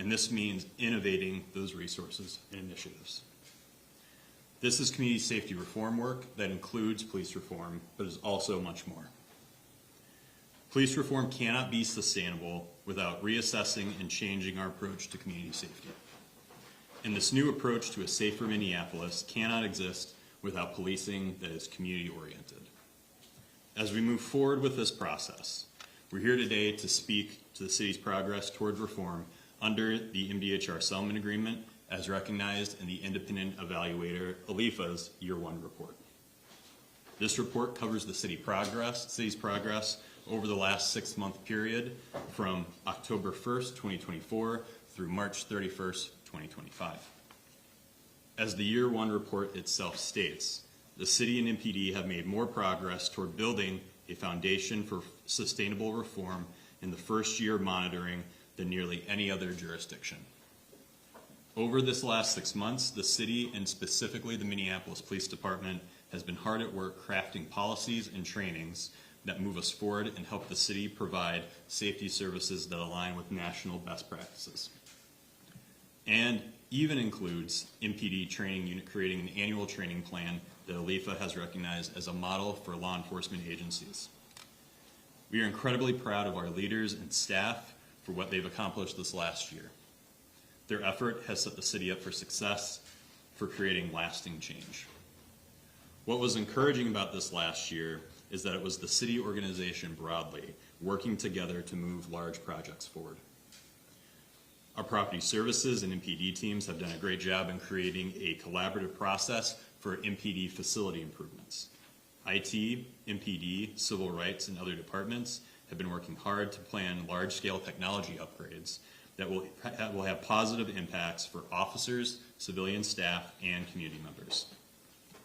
and this means innovating those resources and initiatives. This is community safety reform work that includes police reform, but is also much more. Police reform cannot be sustainable without reassessing and changing our approach to community safety. And this new approach to a safer Minneapolis cannot exist without policing that is community-oriented. As we move forward with this process, we're here today to speak to the city's progress toward reform under the MDHR settlement agreement as recognized in the independent evaluator ELEFA's Year 1 report. This report covers the city's progress over the last 6-month period from October 1st, 2024 through March 31st, 2025. As the Year 1 report itself states, the city and MPD have made more progress toward building a foundation for sustainable reform in the first year of monitoring than nearly any other jurisdiction. Over this last 6 months, the city and specifically the Minneapolis Police Department has been hard at work crafting policies and trainings that move us forward and help the city provide safety services that align with national best practices. And even includes MPD training unit creating an annual training plan that ELEFA has recognized as a model for law enforcement agencies. We are incredibly proud of our leaders and staff for what they've accomplished this last year. Their effort has set the city up for success for creating lasting change. What was encouraging about this last year is that it was the city organization broadly working together to move large projects forward. Our property services and MPD teams have done a great job in creating a collaborative process for MPD facility improvements. IT, MPD, civil rights, and other departments have been working hard to plan large-scale technology upgrades that will have positive impacts for officers, civilian staff, and community members.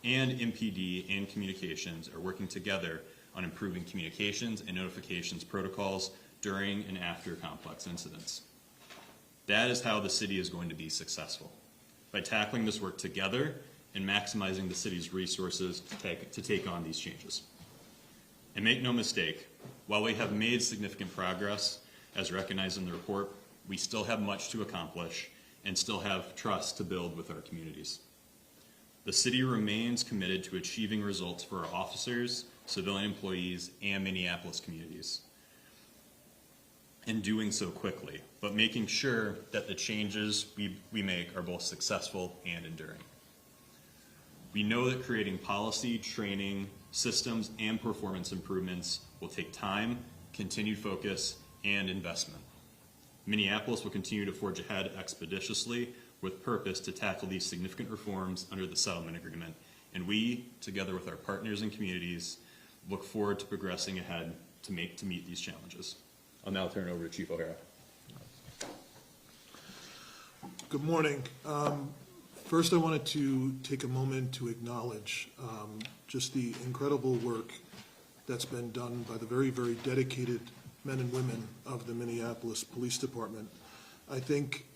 And MPD and communications are working together on improving communications and notifications protocols during and after complex incidents. That is how the city is going to be successful, by tackling this work together and maximizing the city's resources to take on these changes. And make no mistake, while we have made significant progress, as recognized in the report, we still have much to accomplish and still have trust to build with our communities. The city remains committed to achieving results for our officers, civilian employees, and Minneapolis communities, and doing so quickly, but making sure that the changes we make are both successful and enduring. We know that creating policy, training, systems, and performance improvements will take time, continued focus, and investment. Minneapolis will continue to forge ahead expeditiously with purpose to tackle these significant reforms under the settlement agreement, and we, together with our partners and communities, look forward to progressing ahead to meet these challenges. I'll now turn it over to Chief O'Hara. Good morning. First, I wanted to take a moment to acknowledge just the incredible work that's been done by the very, very dedicated men and women of the Minneapolis Police Department. I think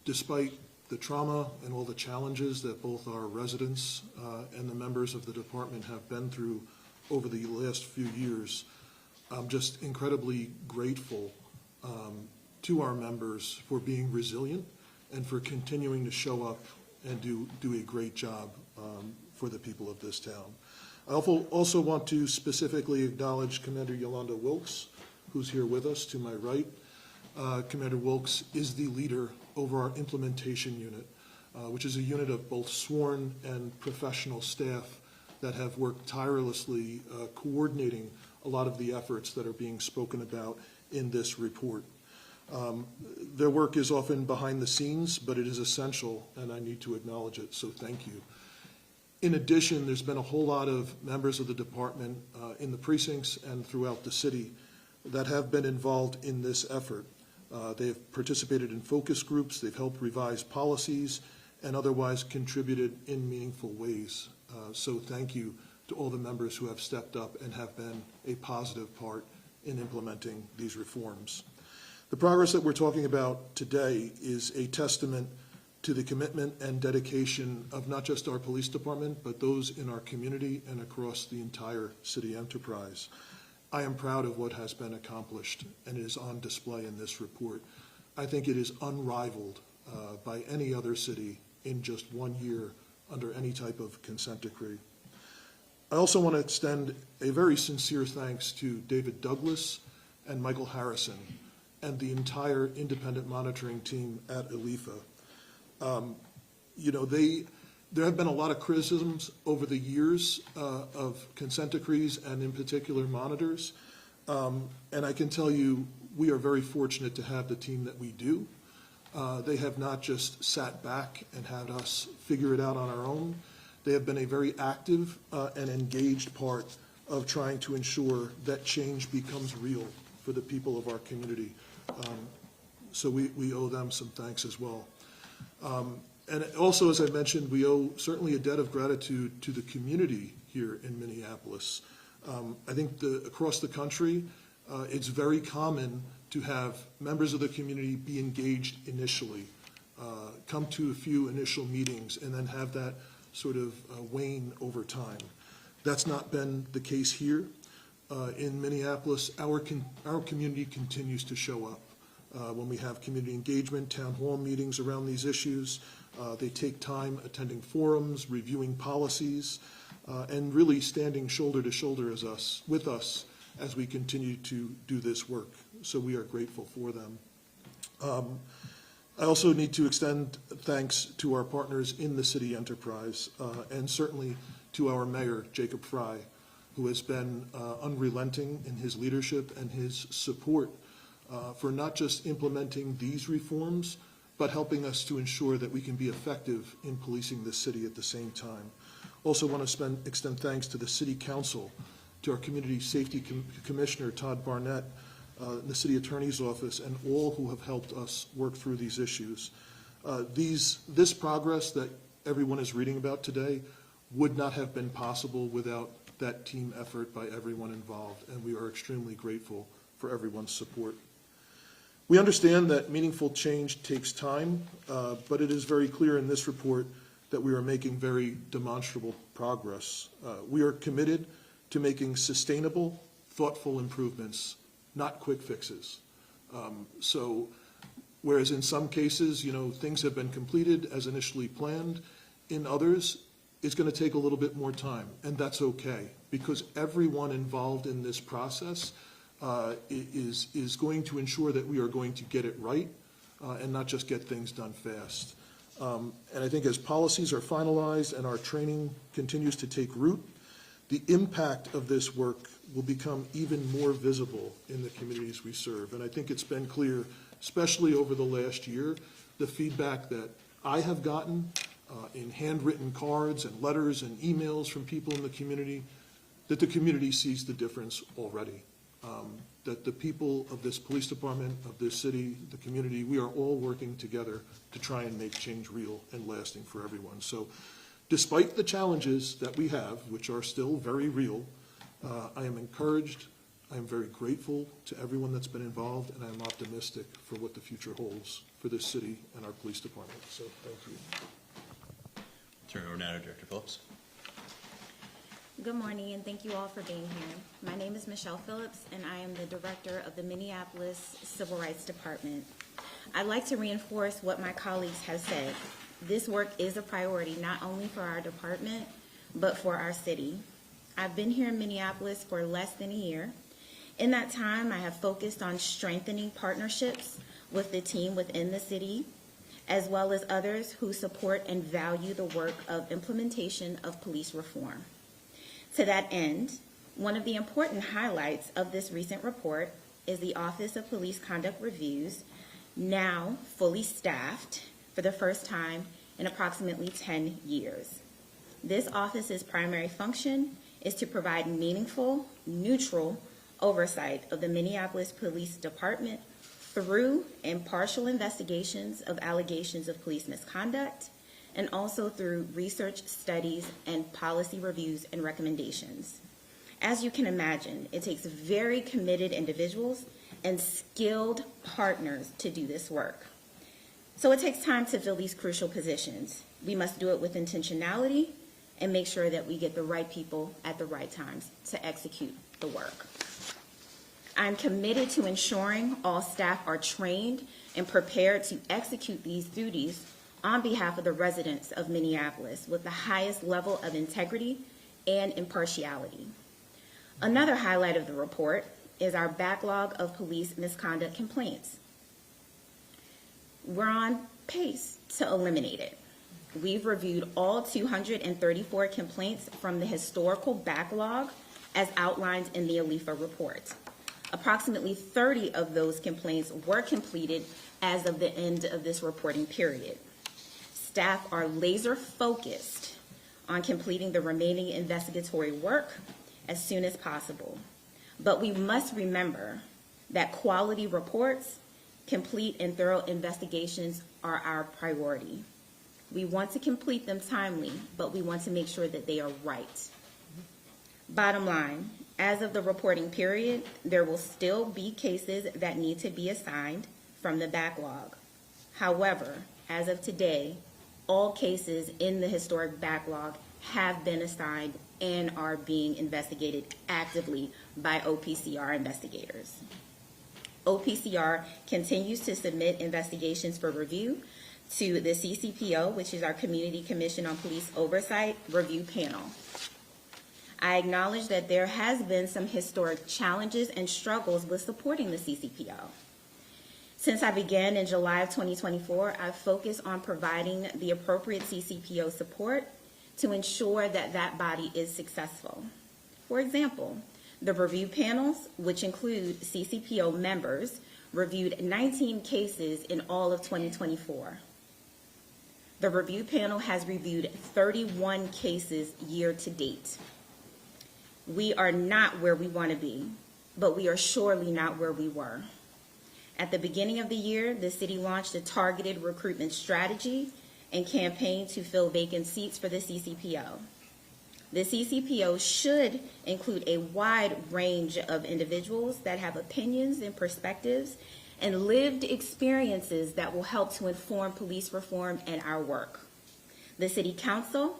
despite the trauma and all the challenges that both our residents and the members of the department have been through over the last few years, I'm just incredibly grateful to our members for being resilient and for continuing to show up and do a great job for the people of this town. I also want to specifically acknowledge Commander Yolanda Wilkes, who's here with us to my right. Commander Wilkes is the leader over our implementation unit, which is a unit of both sworn and professional staff that have worked tirelessly coordinating a lot of the efforts that are being spoken about in this report. Their work is often behind the scenes, but it is essential, and I need to acknowledge it, so thank you. In addition, there's been a whole lot of members of the department in the precincts and throughout the city that have been involved in this effort. They have participated in focus groups, they've helped revise policies, and otherwise contributed in meaningful ways. So thank you to all the members who have stepped up and have been a positive part in implementing these reforms. The progress that we're talking about today is a testament to the commitment and dedication of not just our police department, but those in our community and across the entire city enterprise. I am proud of what has been accomplished, and it is on display in this report. I think it is unrivaled by any other city in just 1 year under any type of consent decree. I also want to extend a very sincere thanks to David Douglas and Michael Harrison and the entire independent monitoring team at ELEFA. There have been a lot of criticisms over the years of consent decrees and in particular monitors. And I can tell you, we are very fortunate to have the team that we do. They have not just sat back and had us figure it out on our own. They have been a very active and engaged part of trying to ensure that change becomes real for the people of our community. So we owe them some thanks as well. And also, as I mentioned, we owe certainly a debt of gratitude to the community here in Minneapolis. I think across the country, it's very common to have members of the community be engaged initially, come to a few initial meetings, and then have that sort of wane over time. That's not been the case here. In Minneapolis, our community continues to show up. When we have community engagement, town hall meetings around these issues, they take time attending forums, reviewing policies, and really standing shoulder to shoulder with us as we continue to do this work. So we are grateful for them. I also need to extend thanks to our partners in the city enterprise, and certainly to our mayor, Jacob Fry, who has been unrelenting in his leadership and his support for not just implementing these reforms, but helping us to ensure that we can be effective in policing the city at the same time. Also want to extend thanks to the City Council, to our Community Safety Commissioner, Todd Barnett, the City Attorney's Office, and all who have helped us work through these issues. This progress that everyone is reading about today would not have been possible without that team effort by everyone involved, and we are extremely grateful for everyone's support. We understand that meaningful change takes time, but it is very clear in this report that we are making very demonstrable progress. We are committed to making sustainable, thoughtful improvements, not quick fixes. So whereas in some cases, things have been completed as initially planned, in others, it's going to take a little bit more time, and that's okay, because everyone involved in this process is going to ensure that we are going to get it right and not just get things done fast. And I think as policies are finalized and our training continues to take root, the impact of this work will become even more visible in the communities we serve. And I think it's been clear, especially over the last year, the feedback that I have gotten in handwritten cards and letters and emails from people in the community, that the community sees the difference already. That the people of this police department, of this city, the community, we are all working together to try and make change real and lasting for everyone. So despite the challenges that we have, which are still very real, I am encouraged, I am very grateful to everyone that's been involved, and I'm optimistic for what the future holds for this city and our police department. So thank you. Turn it over now to Director Phillips. Good morning, and thank you all for being here. My name is Michelle Phillips, and I am the director of the Minneapolis Civil Rights Department. I'd like to reinforce what my colleagues have said. This work is a priority not only for our department, but for our city. I've been here in Minneapolis for less than a year. In that time, I have focused on strengthening partnerships with the team within the city, as well as others who support and value the work of implementation of police reform. To that end, one of the important highlights of this recent report is the Office of Police Conduct Reviews, now fully staffed for the first time in approximately 10 years. This office's primary function is to provide meaningful, neutral oversight of the Minneapolis Police Department through impartial investigations of allegations of police misconduct, and also through research studies and policy reviews and recommendations. As you can imagine, it takes very committed individuals and skilled partners to do this work. So it takes time to fill these crucial positions. We must do it with intentionality and make sure that we get the right people at the right times to execute the work. I'm committed to ensuring all staff are trained and prepared to execute these duties on behalf of the residents of Minneapolis with the highest level of integrity and impartiality. Another highlight of the report is our backlog of police misconduct complaints. We're on pace to eliminate it. We've reviewed all 234 complaints from the historical backlog as outlined in the ELEFA report. Approximately 30 of those complaints were completed as of the end of this reporting period. Staff are laser focused on completing the remaining investigatory work as soon as possible. But we must remember that quality reports, complete and thorough investigations are our priority. We want to complete them timely, but we want to make sure that they are right. Bottom line, as of the reporting period, there will still be cases that need to be assigned from the backlog. However, as of today, all cases in the historic backlog have been assigned and are being investigated actively by OPCR investigators. OPCR continues to submit investigations for review to the CCPO, which is our Community Commission on Police Oversight Review Panel. I acknowledge that there has been some historic challenges and struggles with supporting the CCPO. Since I began in July of 2024, I've focused on providing the appropriate CCPO support to ensure that that body is successful. For example, the review panels, which include CCPO members, reviewed 19 cases in all of 2024. The review panel has reviewed 31 cases year to date. We are not where we want to be, but we are surely not where we were. At the beginning of the year, the city launched a targeted recruitment strategy and campaign to fill vacant seats for the CCPO. The CCPO should include a wide range of individuals that have opinions and perspectives and lived experiences that will help to inform police reform and our work. The City Council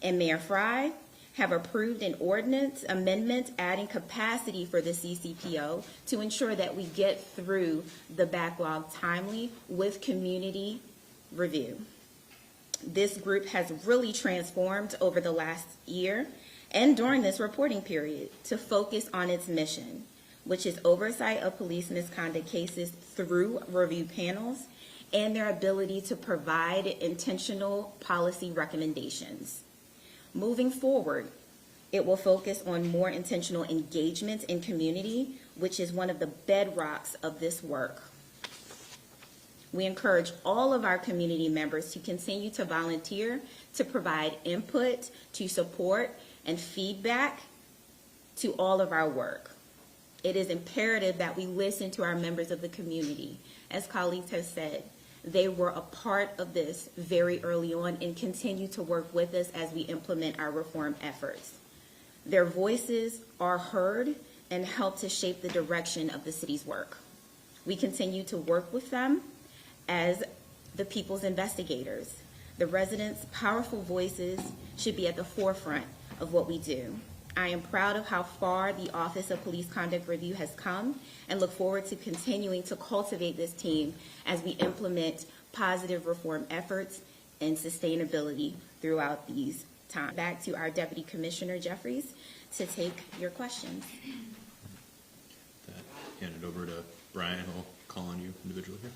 and Mayor Fry have approved an ordinance amendment adding capacity for the CCPO to ensure that we get through the backlog timely with community review. This group has really transformed over the last year and during this reporting period to focus on its mission, which is oversight of police misconduct cases through review panels and their ability to provide intentional policy recommendations. Moving forward, it will focus on more intentional engagement in community, which is one of the bedrocks of this work. We encourage all of our community members to continue to volunteer, to provide input, to support, and feedback to all of our work. It is imperative that we listen to our members of the community. As colleagues have said, they were a part of this very early on and continue to work with us as we implement our reform efforts. Their voices are heard and help to shape the direction of the city's work. We continue to work with them as the people's investigators. The residents' powerful voices should be at the forefront of what we do. I am proud of how far the Office of Police Conduct Review has come and look forward to continuing to cultivate this team as we implement positive reform efforts and sustainability throughout these times. Back to our Deputy Commissioner Jeffries to take your questions. Hand it over to Brian, who'll call on you individually here.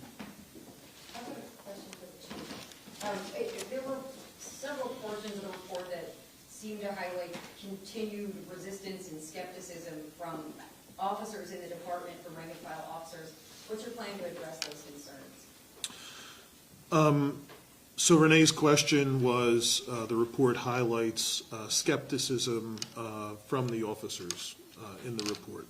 I have a question for the chief. There were several portions of the report that seem to highlight continued resistance and skepticism from officers in the department, from rank and file officers. What's your plan to address those concerns? So Renee's question was, the report highlights skepticism from the officers in the report.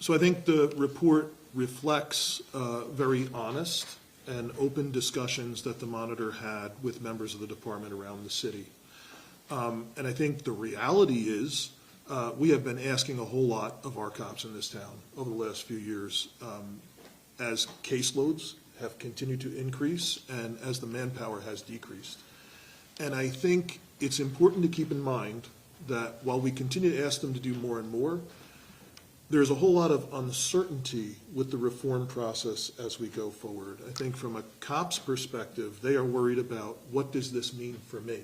So I think the report reflects very honest and open discussions that the monitor had with members of the department around the city. And I think the reality is we have been asking a whole lot of our cops in this town over the last few years as caseloads have continued to increase and as the manpower has decreased. And I think it's important to keep in mind that while we continue to ask them to do more and more, there's a whole lot of uncertainty with the reform process as we go forward. I think from a cop's perspective, they are worried about what does this mean for me?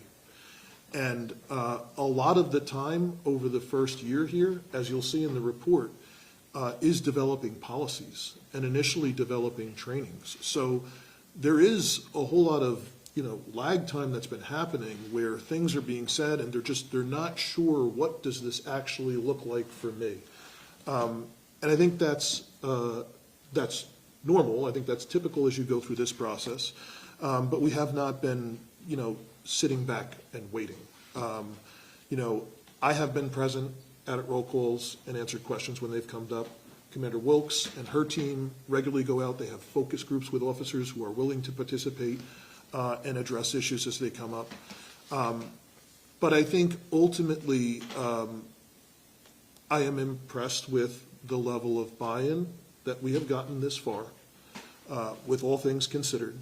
And a lot of the time over the first year here, as you'll see in the report, is developing policies and initially developing trainings. So there is a whole lot of lag time that's been happening where things are being said and they're not sure what does this actually look like for me. And I think that's normal. I think that's typical as you go through this process. But we have not been, sitting back and waiting. I have been present at roll calls and answered questions when they've come up. Commander Wilkes and her team regularly go out. They have focus groups with officers who are willing to participate and address issues as they come up. But I think ultimately, I am impressed with the level of buy-in that we have gotten this far, with all things considered.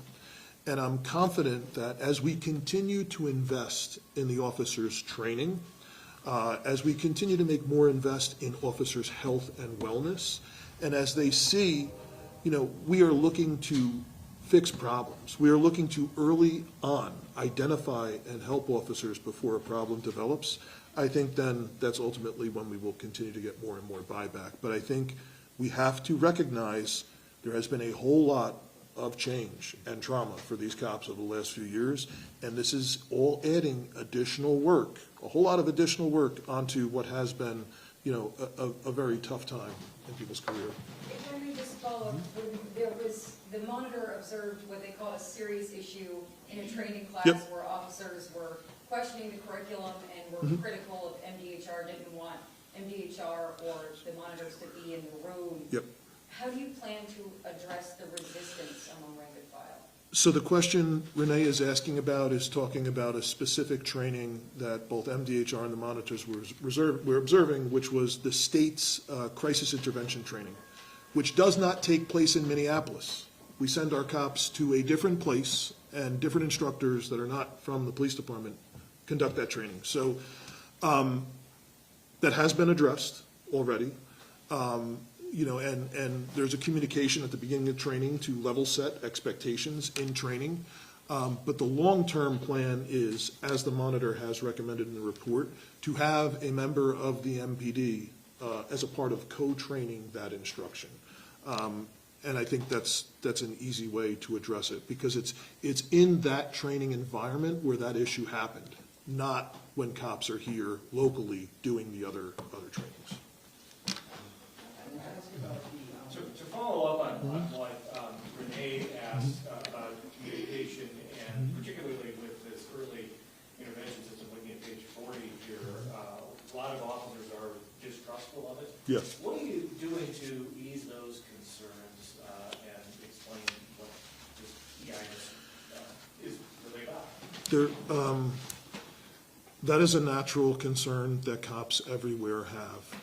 And I'm confident that as we continue to invest in the officers' training, as we continue to make more invest in officers' health and wellness, and as they see, we are looking to fix problems. We are looking to early on identify and help officers before a problem develops. I think then that's ultimately when we will continue to get more and more buyback. But I think we have to recognize there has been a whole lot of change and trauma for these cops over the last few years, and this is all adding additional work, a whole lot of additional work onto what has been, a very tough time in people's career. If I may just follow up, the monitor observed what they call a serious issue in a training class. Yep. Where officers were questioning the curriculum and were critical of MDHR, didn't want MDHR or the monitors to be in the room. Yep. How do you plan to address the resistance among rank and file? So the question Renee is asking about is talking about a specific training that both MDHR and the monitors were observing, which was the state's crisis intervention training, which does not take place in Minneapolis. We send our cops to a different place, and different instructors that are not from the police department conduct that training. So that has been addressed already. And there's a communication at the beginning of training to level set expectations in training. But the long-term plan is, as the monitor has recommended in the report, to have a member of the MPD as a part of co-training that instruction. And I think that's an easy way to address it, because it's in that training environment where that issue happened, not when cops are here locally doing the other trainings. To follow up on what Renee asked about communication, and particularly with this early intervention system, looking at page 40 here, a lot of officers are distrustful of it. Yes. What are you doing to ease those concerns and explain what this EIS is really about? That is a natural concern that cops everywhere have,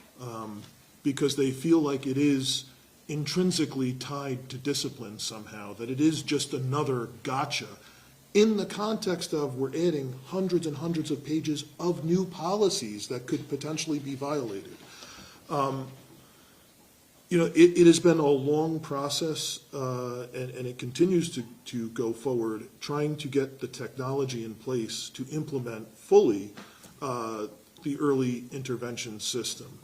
because they feel like it is intrinsically tied to discipline somehow, that it is just another gotcha in the context of we're adding hundreds and hundreds of pages of new policies that could potentially be violated. It has been a long process, and it continues to go forward, trying to get the technology in place to implement fully the early intervention system.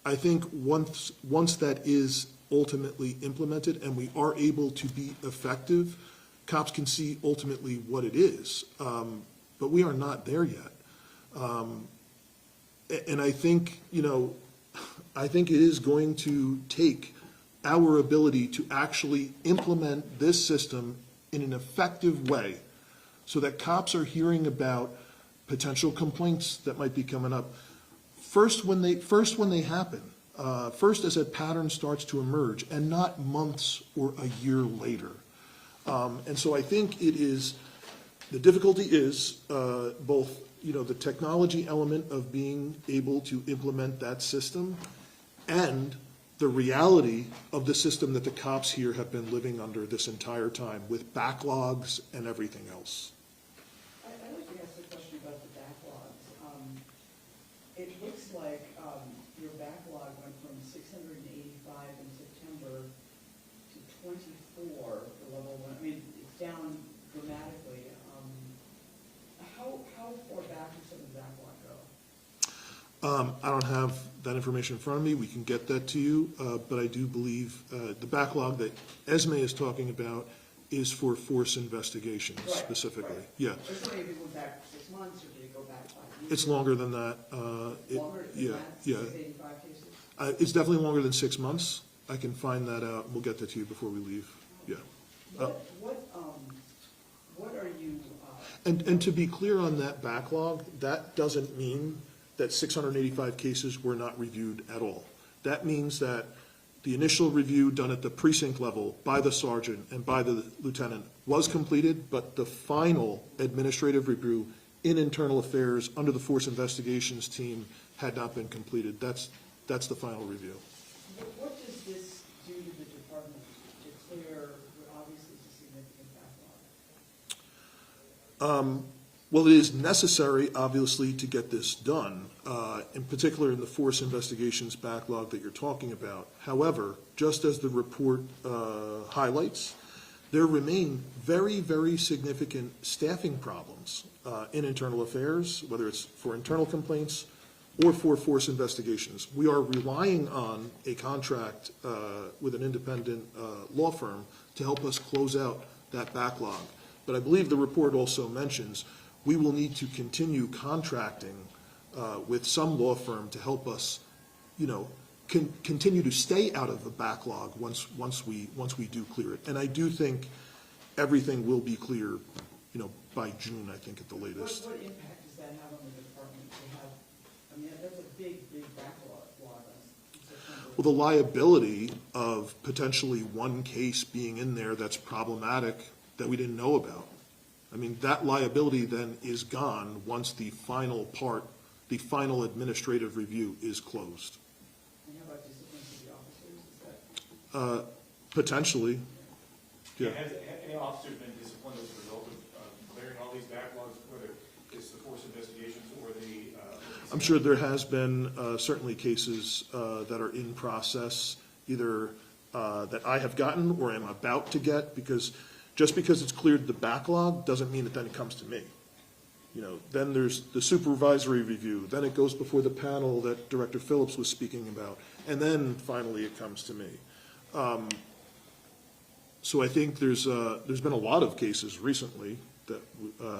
I think once that is ultimately implemented and we are able to be effective, cops can see ultimately what it is. But we are not there yet. And I think, it is going to take our ability to actually implement this system in an effective way so that cops are hearing about potential complaints that might be coming up first when they happen, first as a pattern starts to emerge, and not months or a year later. And so I think the difficulty is both, the technology element of being able to implement that system and the reality of the system that the cops here have been living under this entire time, with backlogs and everything else. I'd like to ask a question about the backlogs. It looks like your backlog before, the level one, I mean, it's down dramatically. How far back does some of the backlog go? I don't have that information in front of me. We can get that to you, but I do believe the backlog that Esme is talking about is for force investigations Right, specifically. right. Yeah, I was wondering if it went back 6 months, or did it go back 5 years? it's longer than that. Longer than Yeah, that, yeah. 685 cases? It's definitely longer than 6 months. I can find that out, and we'll get that to you before we leave. Yeah. What are you, And to be clear on that backlog, that doesn't mean that 685 cases were not reviewed at all. That means that the initial review done at the precinct level by the sergeant and by the lieutenant was completed, but the final administrative review in internal affairs under the force investigations team had not been completed. That's the final review. what does this do to the department to clear what obviously is a significant backlog? Well, it is necessary, obviously, to get this done, in particular in the force investigations backlog that you're talking about. However, just as the report highlights, there remain very, very significant staffing problems in internal affairs, whether it's for internal complaints or for force investigations. We are relying on a contract with an independent law firm to help us close out that backlog. But I believe the report also mentions we will need to continue contracting with some law firm to help us, continue to stay out of the backlog once we do clear it. And I do think everything will be clear, by June, I think, at the latest. What impact does that have on the department to have, I mean, that's a big backlog on September. Well, the liability of potentially one case being in there that's problematic that we didn't know about. I mean, that liability then is gone once the final administrative review is closed. And how about discipline to the officers? Is that? Potentially, yeah. Has any officer been disciplined as a result of clearing all these backlogs, whether it's the force investigations or the? I'm sure there has been certainly cases that are in process, either that I have gotten or am about to get, because just because it's cleared the backlog doesn't mean that then it comes to me. Then there's the supervisory review, then it goes before the panel that Director Phillips was speaking about, and then finally it comes to me. So I think there's been a lot of cases recently that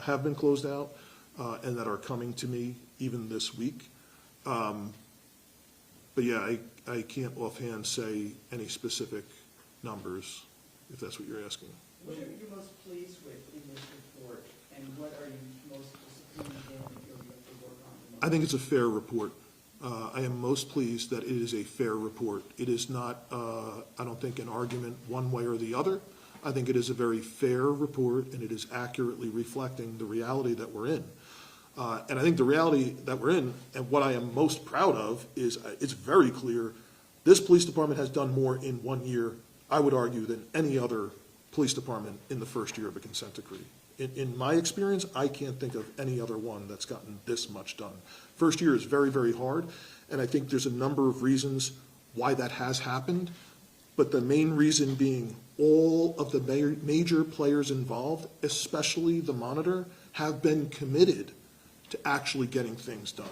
have been closed out and that are coming to me even this week. But yeah, I can't offhand say any specific numbers, if that's what you're asking. What are you most pleased with in this report, and what are you most disappointed in that you'll have to work on the most? I think it's a fair report. I am most pleased that it is a fair report. It is not, I don't think, an argument one way or the other. I think it is a very fair report, and it is accurately reflecting the reality that we're in. And I think the reality that we're in, and what I am most proud of, is it's very clear this police department has done more in 1 year, I would argue, than any other police department in the first year of a consent decree. In my experience, I can't think of any other one that's gotten this much done. First year is very, very hard, and I think there's a number of reasons why that has happened, but the main reason being all of the major players involved, especially the monitor, have been committed to actually getting things done.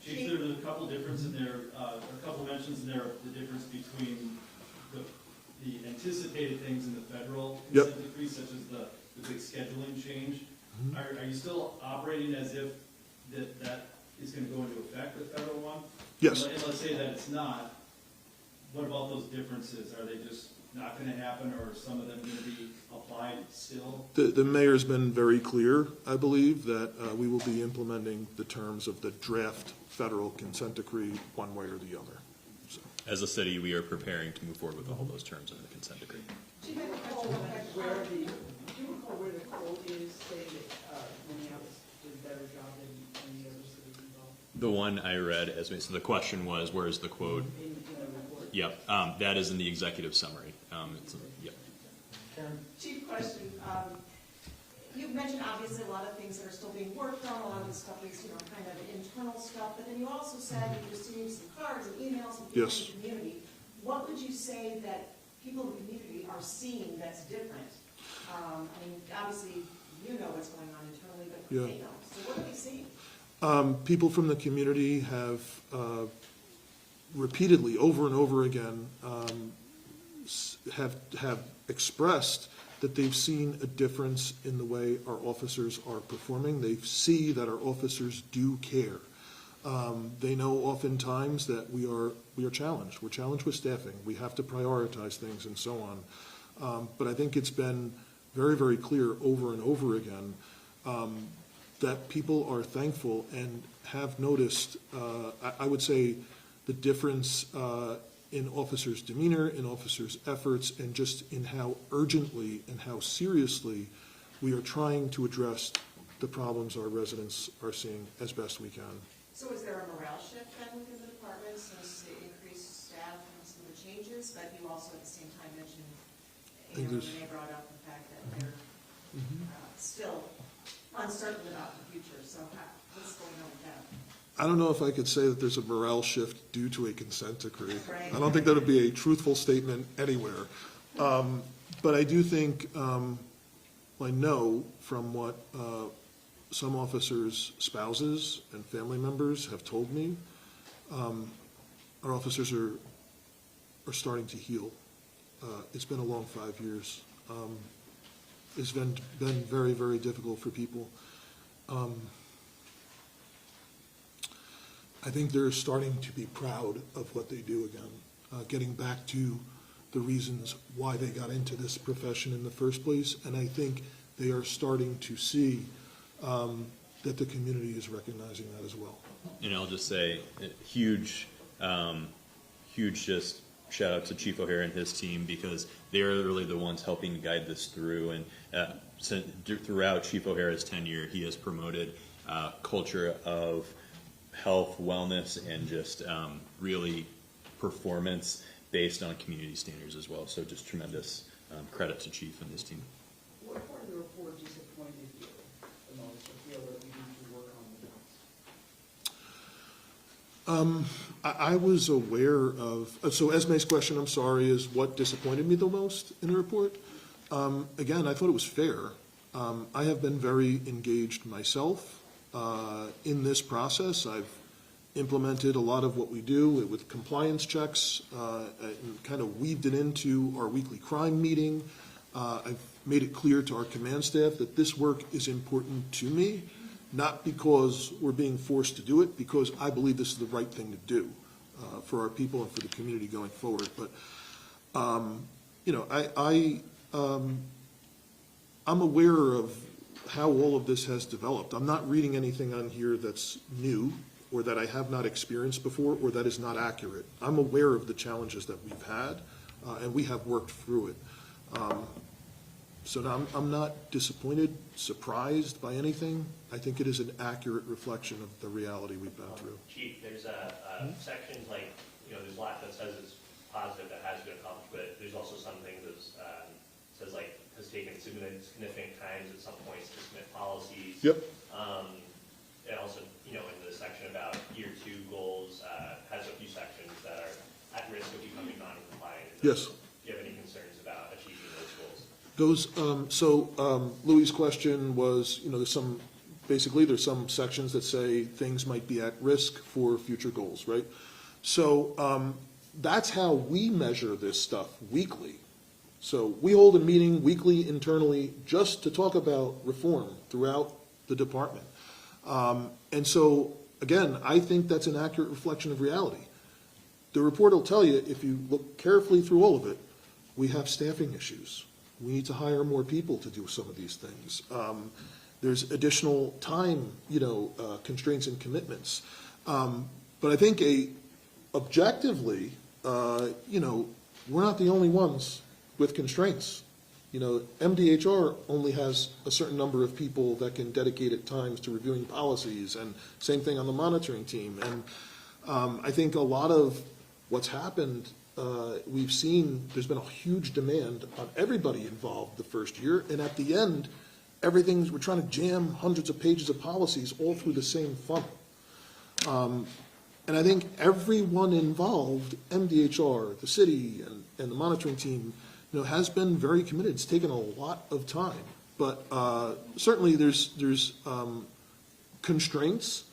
Chief, there's a couple differences in there, a couple mentions in there of the difference between the anticipated things in the federal consent decree, such as the big scheduling change. Are you still operating as if that is going to go into effect, the federal one? Yes. And let's say that it's not. What about those differences? Are they just not going to happen, or are some of them going to be applied still? The mayor's been very clear, I believe, that we will be implementing the terms of the draft federal consent decree one way or the other. So. As a city, we are preparing to move forward with all those terms in the consent decree. Do you recall where the quote is saying that Minneapolis did a better job than any other cities involved? The one I read, so the question was, where is the quote? In the report? Yep, that is in the executive summary. Yep. Chief, question. You've mentioned obviously a lot of things that are still being worked on, a lot of the stuff is, kind of internal stuff, but then you also said you received some cards and emails from people in the community. What would you say that people in the community are seeing that's different? I mean, obviously, you know what's going on internally, but Yeah. they don't. So what are they seeing? People from the community have repeatedly, over and over again, have expressed that they've seen a difference in the way our officers are performing. They see that our officers do care. They know oftentimes that we are challenged. We're challenged with staffing. We have to prioritize things and so on. But I think it's been very, very clear over and over again that people are thankful and have noticed, I would say, the difference in officers' demeanor, in officers' efforts, and just in how urgently and how seriously we are trying to address the problems our residents are seeing as best we can. So is there a morale shift then within the department since the increased staff and some of the changes? But you also at the same time mentioned, you know, Renee brought up the fact that they're still uncertain about the future. So what's going on with that? I don't know if I could say that there's a morale shift due to a consent decree. Right. I don't think that would be a truthful statement anywhere. But I do think, I know from what some officers' spouses and family members have told me, our officers are starting to heal. It's been a long 5 years. It's been very, very difficult for people. I think they're starting to be proud of what they do again, getting back to the reasons why they got into this profession in the first place, and I think they are starting to see that the community is recognizing that as well. And I'll just say, huge just shout out to Chief O'Hare and his team, because they're really the ones helping to guide this through. And throughout Chief O'Hara's tenure, he has promoted culture of health, wellness, and just really performance based on community standards as well. So just tremendous credit to Chief and his team. What part of the report disappointed you the most, or feel that we need to work on the most? I was aware of, so Esme's question, I'm sorry, is what disappointed me the most in the report? Again, I thought it was fair. I have been very engaged myself in this process. I've implemented a lot of what we do with compliance checks, and kind of weaved it into our weekly crime meeting. I've made it clear to our command staff that this work is important to me, not because we're being forced to do it, because I believe this is the right thing to do for our people and for the community going forward. But, you know, I'm aware of how all of this has developed. I'm not reading anything on here that's new or that I have not experienced before or that is not accurate. I'm aware of the challenges that we've had, and we have worked through it. So now I'm not disappointed, surprised by anything. I think it is an accurate reflection of the reality we've been through. Chief, there's a section like, you know, there's a lot that says it's positive that has been accomplished, but there's also some things that says like has taken significant times at some points to submit policies. Yep. And also, you know, in the section about year 2 goals, has a few sections that are at risk of becoming non-compliant. Yes. Do you have any concerns about achieving those goals? Louis' question was, you know, there's some sections that say things might be at risk for future goals, right? So that's how we measure this stuff weekly. So we hold a meeting weekly internally just to talk about reform throughout the department. And so, again, I think that's an accurate reflection of reality. The report will tell you, if you look carefully through all of it, we have staffing issues. We need to hire more people to do some of these things. There's additional time, you know, constraints and commitments. But I think objectively, you know, we're not the only ones with constraints. You know, MDHR only has a certain number of people that can dedicate at times to reviewing policies, and same thing on the monitoring team. And I think a lot of what's happened, we've seen there's been a huge demand on everybody involved the first year, and at the end, we're trying to jam hundreds of pages of policies all through the same funnel. And I think everyone involved, MDHR, the city, and the monitoring team, has been very committed. It's taken a lot of time, but certainly there's constraints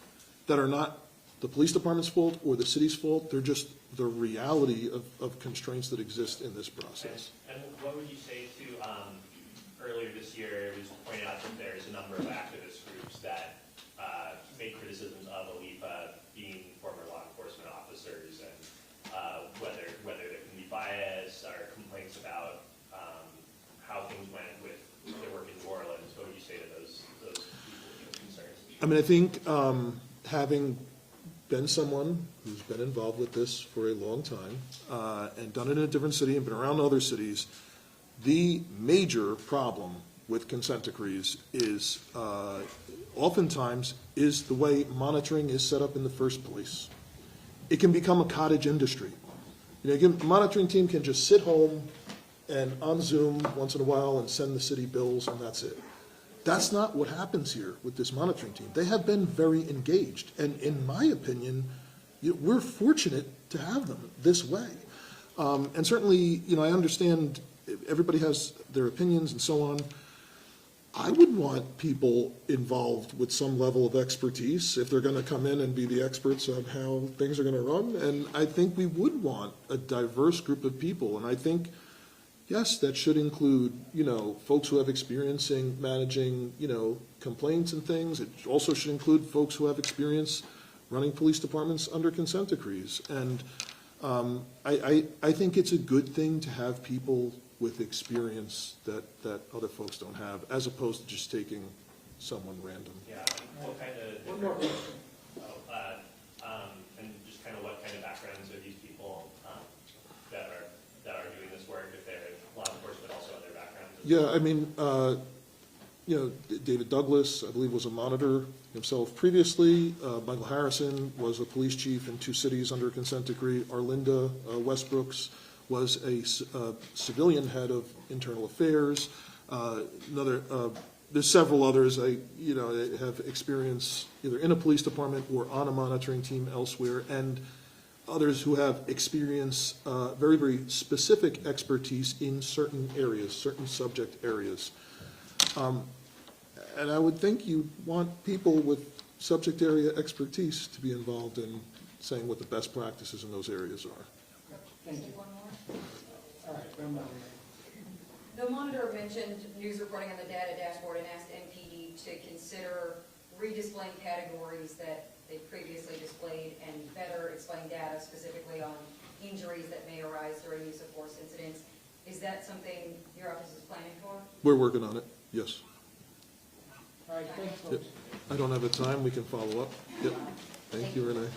that are not the police department's fault or the city's fault. They're just the reality of constraints that exist in this process. And what would you say to, earlier this year, it was pointed out that there's a number of activist groups that made criticisms of ELEFA being former law enforcement officers, and whether there can be bias or complaints about how things went with their work in New Orleans. What would you say to those people, concerns? I mean, I think having been someone who's been involved with this for a long time and done it in a different city and been around other cities, the major problem with consent decrees is oftentimes is the way monitoring is set up in the first place. It can become a cottage industry. A monitoring team can just sit home and on Zoom once in a while and send the city bills, and that's it. That's not what happens here with this monitoring team. They have been very engaged, and in my opinion, we're fortunate to have them this way. And certainly, I understand everybody has their opinions and so on. I would want people involved with some level of expertise if they're going to come in and be the experts on how things are going to run. And I think we would want a diverse group of people. And I think, yes, that should include, folks who have experience in managing, complaints and things. It also should include folks who have experience running police departments under consent decrees. And I think it's a good thing to have people with experience that other folks don't have, as opposed to just taking someone random. Yeah, what kind of... One more question. And just kind of what kind of backgrounds are these people that are doing this work, if they're law enforcement, also other backgrounds? Yeah, I mean, David Douglas, I believe, was a monitor himself previously. Michael Harrison was a police chief in 2 cities under a consent decree. Arlinda Westbrooks was a civilian head of internal affairs. There's several others have experience either in a police department or on a monitoring team elsewhere, and others who have experience, very, very specific expertise in certain areas, certain subject areas. And I would think you want people with subject area expertise to be involved in saying what the best practices in those areas are. Thank you. One more. All right, one more. The monitor mentioned news reporting on the data dashboard and asked MPD to consider redisplaying categories that they previously displayed and better explain data specifically on injuries that may arise during use of force incidents. Is that something your office is planning for? We're working on it, yes. All right, thanks, Yep. folks. I don't have a time, we can follow up. Yep. Thank you, Renee. Yep.